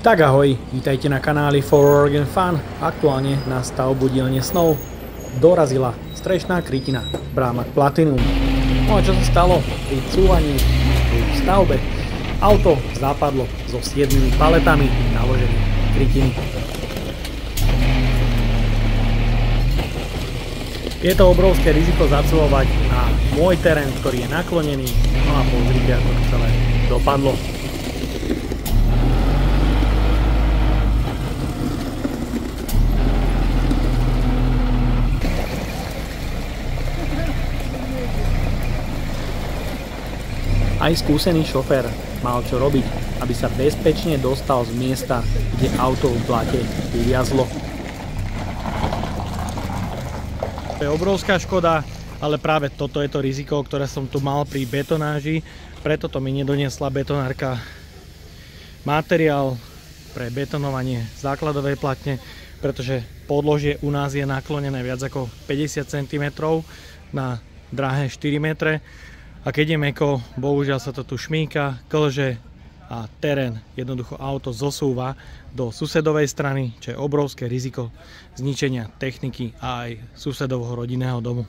Tak ahoj, vítajte na kanáli For Work and Fun. Aktuálne na stavbu dielne snov dorazila strešná krytina Brámak Platinum. No a čo sa stalo? Pri cúvaní v stavbe auto zapadlo so 7 paletami naložených krytiny. Je to obrovské riziko zacúvať na môj terén, ktorý je naklonený. No a pozrite, ako to celé dopadlo. Aj skúsený šofér mal čo robiť, aby sa bezpečne dostal z miesta, kde auto v blate uviazlo. To je obrovská škoda, ale práve toto je to riziko, ktoré som tu mal pri betonáži. Preto to mi nedoniesla betonárka materiál pre betonovanie základovej platne, pretože podložie u nás je naklonené viac ako 50 cm na dráhe 4 metre. A keď je mäkko, bohužiaľ sa to tu šmíka, klže a terén, jednoducho auto zosúva do susedovej strany, čo je obrovské riziko zničenia techniky a aj susedovho rodinného domu.